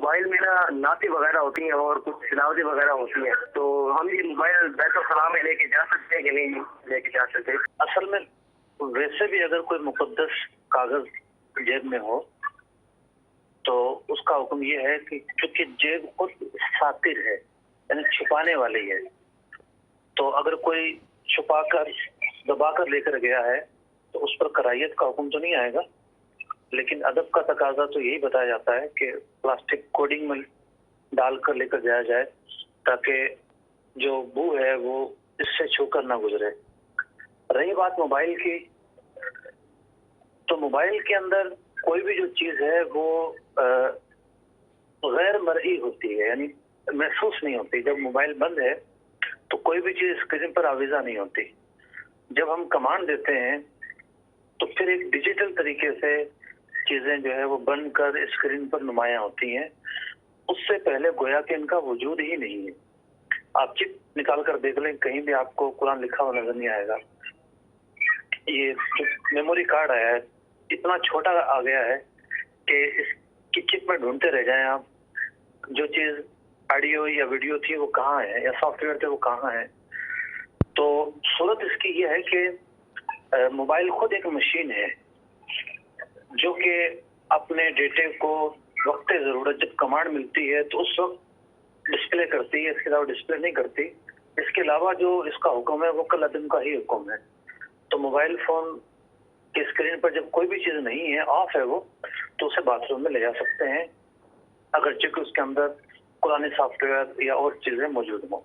Mobile میں ना नाते वगैरह होती हैं और कुछ सिलावटें वगैरह होती हैं, तो हम ये मोबाइल बैतुल-खला में लेके जा सकते हैं कि नहीं लेके जा सकते? असल में वैसे भी अगर कोई मुकद्दस कागज जेब में हो तो उसका हुक्म ये है कि क्योंकि जेब खुद सातिर है यानी छुपाने वाली है, तो अगर कोई छुपाकर दबाकर लेकर गया है तो उस पर कराहियत का हुक्म तो नहीं आएगा, लेकिन अदब का तकाजा तो यही बताया जाता है कि प्लास्टिक कोडिंग में डालकर लेकर जाया जाए ताकि जो बू है वो इससे छूकर ना गुजरे। रही बात मोबाइल की, तो मोबाइल के अंदर कोई भी जो चीज़ है वो गैर मरई होती है, यानी महसूस नहीं होती। जब मोबाइल बंद है तो कोई भी चीज़ स्क्रीन पर आविज़ा नहीं होती। जब हम कमांड देते हैं तो फिर एक डिजिटल तरीके से चीज़ें जो है वो बनकर स्क्रीन पर नुमायाँ होती हैं। उससे पहले गोया कि इनका वजूद ही नहीं है। आप चिप निकाल कर देख लें, कहीं भी आपको कुरान लिखा हुआ नजर नहीं आएगा। ये जो मेमोरी कार्ड आया है इतना छोटा आ गया है कि इसकी चिप में ढूंढते रह जाएं आप, जो चीज़ ऑडियो या वीडियो थी वो कहाँ है या सॉफ्टवेयर थे वो कहाँ है। तो सूरत इसकी ये है कि मोबाइल खुद एक मशीन है जो कि अपने डेटे को वक्त ज़रूरत जब कमांड मिलती है तो उस वक्त डिस्प्ले करती है, इसके अलावा डिस्प्ले नहीं करती। इसके अलावा जो इसका हुक्म है वो कल अदम का ही हुक्म है। तो मोबाइल फ़ोन की स्क्रीन पर जब कोई भी चीज़ नहीं है, ऑफ है वो, तो उसे बाथरूम में ले जा सकते हैं अगर चूँकि उसके अंदर पुराने सॉफ्टवेयर या और चीज़ें मौजूद हों।